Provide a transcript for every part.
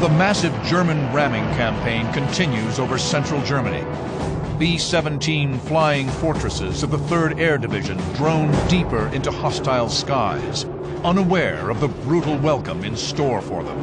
The massive German ramming campaign continues over central Germany. B-17 flying fortresses of the 3rd Air Division drone deeper into hostile skies, unaware of the brutal welcome in store for them.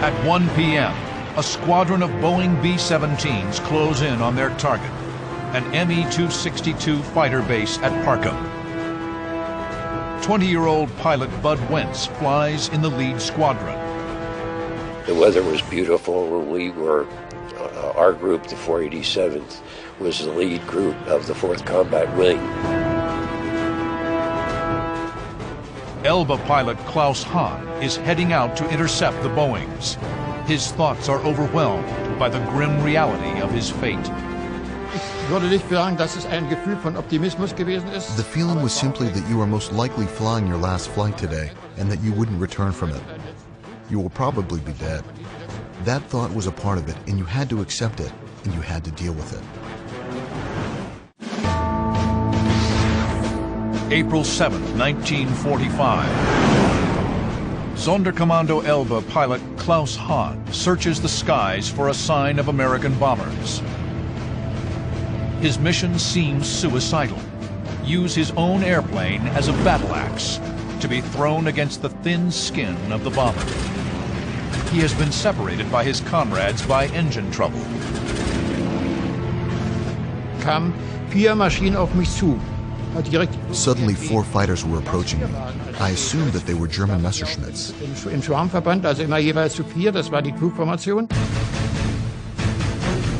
At 1 p.m., a squadron of Boeing B-17s close in on their target, an Me-262 fighter base at Parkham. 20-year-old pilot Bud Wentz flies in the lead squadron. The weather was beautiful. We were, our group, the 487th, was the lead group of the 4th Combat Wing. Elba pilot Klaus Hahn is heading out to intercept the Boeings. His thoughts are overwhelmed by the grim reality of his fate. The feeling was simply that you are most likely flying your last flight today and that you wouldn't return from it. You will probably be dead. That thought was a part of it, and you had to accept it, and you had to deal with it. April 7, 1945. Sonderkommando Elba pilot Klaus Hahn searches the skies for a sign of American bombers. His mission seems suicidal. Use his own airplane as a battle axe to be thrown against the thin skin of the bomber. He has been separated by his comrades by engine trouble. Suddenly 4 fighters were approaching me. I assumed that they were German Messerschmitts.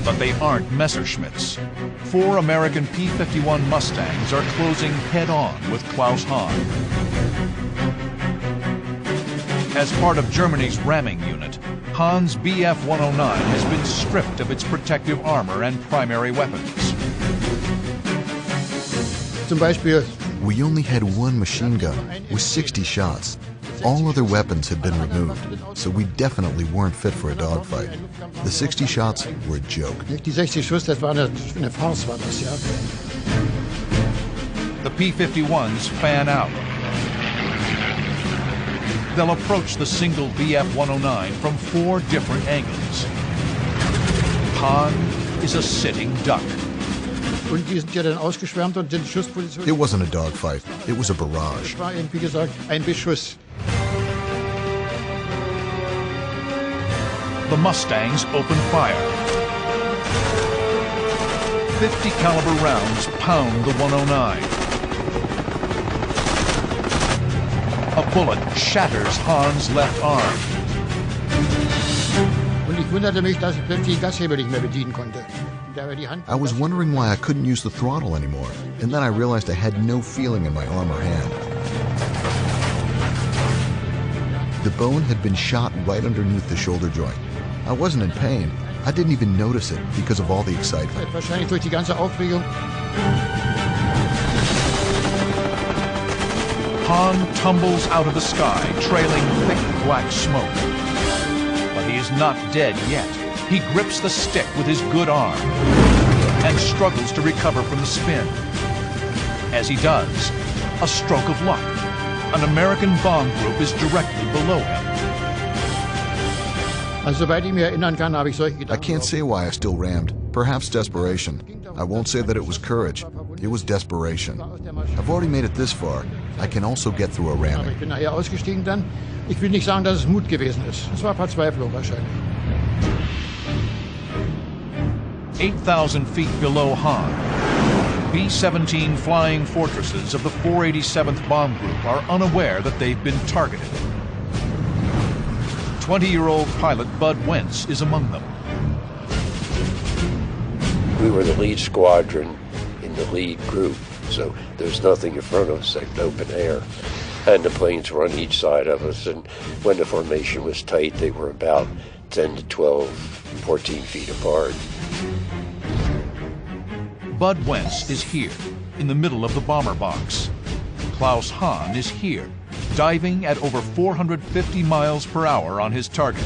But they aren't Messerschmitts. 4 American P-51 Mustangs are closing head-on with Klaus Hahn. As part of Germany's ramming unit, Hahn's Bf-109 has been stripped of its protective armor and primary weapons. We only had 1 machine gun with 60 shots. All other weapons had been removed, so we definitely weren't fit for a dogfight. The 60 shots were a joke. The P-51s fan out. They'll approach the single Bf-109 from 4 different angles. Hahn is a sitting duck. It wasn't a dogfight, it was a barrage. The Mustangs open fire. 50 caliber rounds pound the 109. A bullet shatters Hahn's left arm. I was wondering why I couldn't use the throttle anymore, and then I realized I had no feeling in my arm or hand. The bone had been shot right underneath the shoulder joint. I wasn't in pain. I didn't even notice it because of all the excitement. Hahn tumbles out of the sky, trailing thick black smoke. But he is not dead yet. He grips the stick with his good arm and struggles to recover from the spin. As he does, a stroke of luck. An American bomb group is directly below him. I can't say why I still rammed. Perhaps desperation. I won't say that it was courage. It was desperation. I've already made it this far. I can also get through a ramming. 8,000 feet below Hahn, B-17 flying fortresses of the 487th Bomb Group are unaware that they've been targeted. 20-year-old pilot Bud Wentz is among them. We were the lead squadron in the lead group, so there's nothing in front of us except open air. And the planes were on each side of us, and when the formation was tight, they were about 10 to 12, 14 feet apart. Bud Wentz is here, in the middle of the bomber box. Klaus Hahn is here, diving at over 450 miles per hour on his target.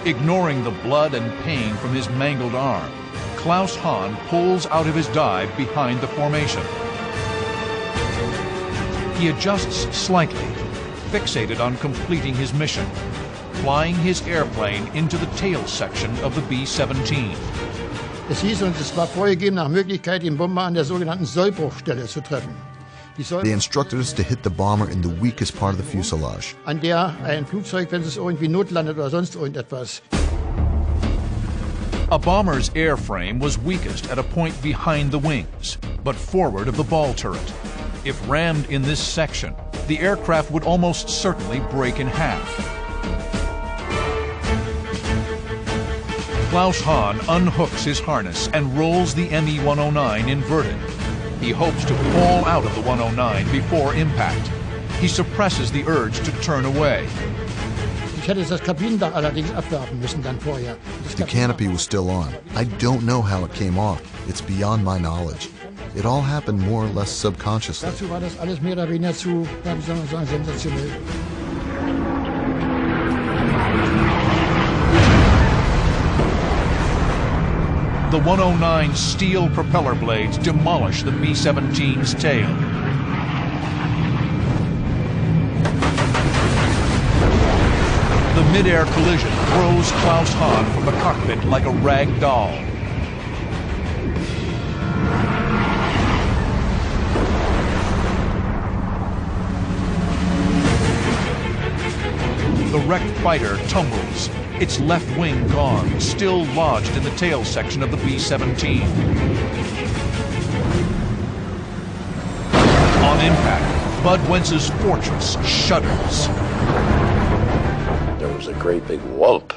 Ignoring the blood and pain from his mangled arm, Klaus Hahn pulls out of his dive behind the formation. He adjusts slightly, fixated on completing his mission, flying his airplane into the tail section of the B-17. Es hieß uns, es war vorgegeben nach Möglichkeit, den Bomber an der sogenannten Sollbruchstelle zu treffen. They instructed us to hit the bomber in the weakest part of the fuselage. An der ein Flugzeug, wenn es irgendwie notlandet oder sonst irgendetwas. A bomber's airframe was weakest at a point behind the wings, but forward of the ball turret. If rammed in this section, the aircraft would almost certainly break in half. Klaus Hahn unhooks his harness and rolls the Me-109 inverted. He hopes to fall out of the 109 before impact. He suppresses the urge to turn away. Ich hätte das Kabinendach allerdings abwerfen müssen dann vorher. The canopy was still on. I don't know how it came off. It's beyond my knowledge. It all happened more or less subconsciously. Dazu war das alles mehr oder weniger zu, wie soll man sagen, sensationell. The 109's steel propeller blades demolish the B-17's tail. The mid-air collision throws Klaus Hahn from the cockpit like a rag doll. The wrecked fighter tumbles, its left wing gone, still lodged in the tail section of the B-17. On impact, Bud Wentz's Fortress shudders. There was a great big whoop,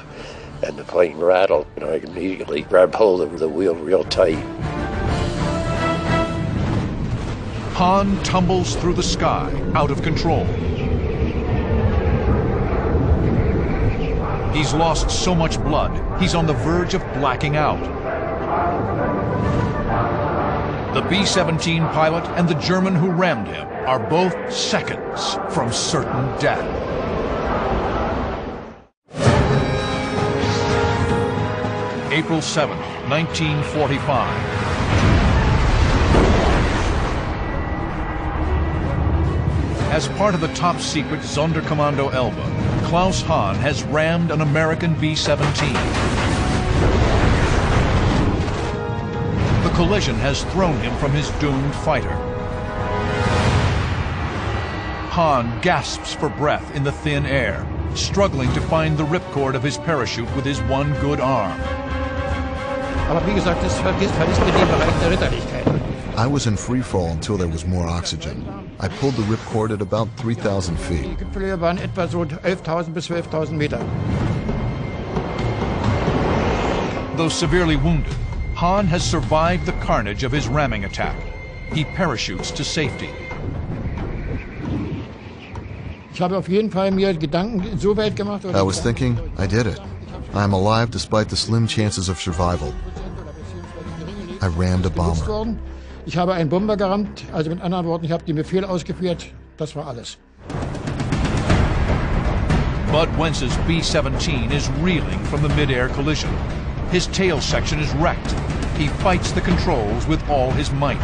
and the plane rattled, and I immediately grabbed hold of the wheel real tight. Hahn tumbles through the sky, out of control. He's lost so much blood, he's on the verge of blacking out. The B-17 pilot and the German who rammed him are both seconds from certain death. April 7, 1945. As part of the top-secret Sonderkommando Elbe, Klaus Hahn has rammed an American B-17. The collision has thrown him from his doomed fighter. Hahn gasps for breath in the thin air, struggling to find the ripcord of his parachute with his one good arm. Aber wie gesagt, das vergisst mir den Bereich der Ritterlichkeit. I was in free fall until there was more oxygen. I pulled the ripcord at about 3,000 feet. Die Gipfelhöhe waren etwa so 11.000 bis 12.000 Meter. Though severely wounded, Hahn has survived the carnage of his ramming attack. He parachutes to safety. Ich habe auf jeden Fall mir Gedanken insoweit gemacht. I was thinking, I did it. I am alive despite the slim chances of survival. I rammed a bomber. Ich habe einen Bomber gerammt, also mit anderen Worten, ich habe den Befehl ausgeführt, das war alles. Bud Wentz's B-17 is reeling from the mid-air collision. His tail section is wrecked. He fights the controls with all his might.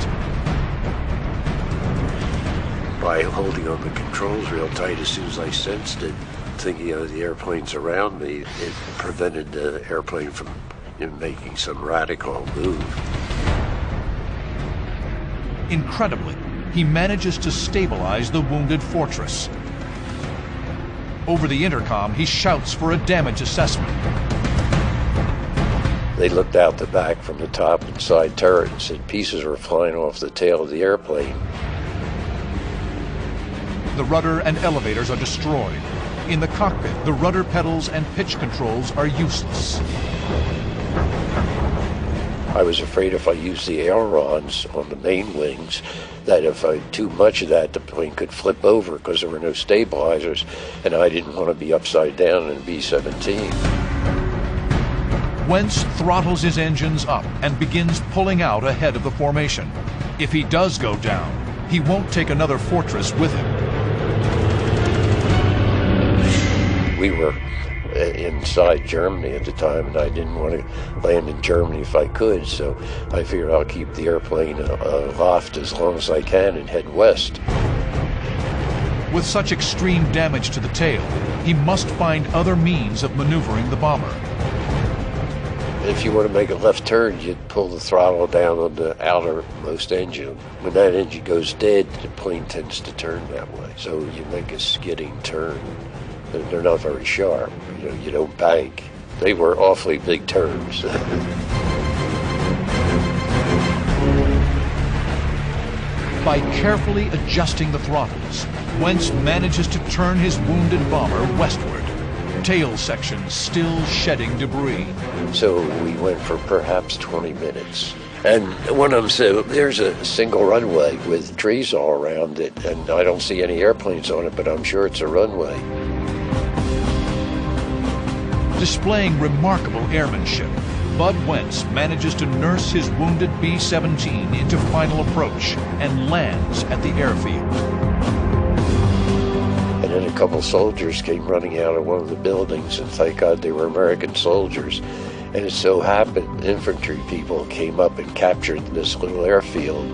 By holding on the controls real tight as soon as I sensed it, thinking of the airplanes around me, it prevented the airplane from making some radical move. Incredibly, he manages to stabilize the wounded Fortress. Over the intercom, he shouts for a damage assessment. They looked out the back from the top and side turret and said pieces were flying off the tail of the airplane. The rudder and elevators are destroyed. In the cockpit, the rudder pedals and pitch controls are useless. I was afraid if I used the ailerons on the main wings, that if I did too much of that, the plane could flip over because there were no stabilizers, and I didn't want to be upside down in a B-17. Wentz throttles his engines up and begins pulling out ahead of the formation. If he does go down, he won't take another Fortress with him. We were inside Germany at the time, and I didn't want to land in Germany if I could, so I figured I'll keep the airplane aloft as long as I can and head west. With such extreme damage to the tail, he must find other means of maneuvering the bomber. If you want to make a left turn, you'd pull the throttle down on the outermost engine. When that engine goes dead, the plane tends to turn that way. So you make a skidding turn. They're not very sharp. You don't bank. They were awfully big turns. By carefully adjusting the throttles, Wentz manages to turn his wounded bomber westward, tail sections still shedding debris. So we went for perhaps 20 minutes. And one of them said, there's a single runway with trees all around it, and I don't see any airplanes on it, but I'm sure it's a runway. Displaying remarkable airmanship, Bud Wentz manages to nurse his wounded B-17 into final approach and lands at the airfield. And then a couple soldiers came running out of one of the buildings, and thank God they were American soldiers. And it so happened infantry people came up and captured this little airfield.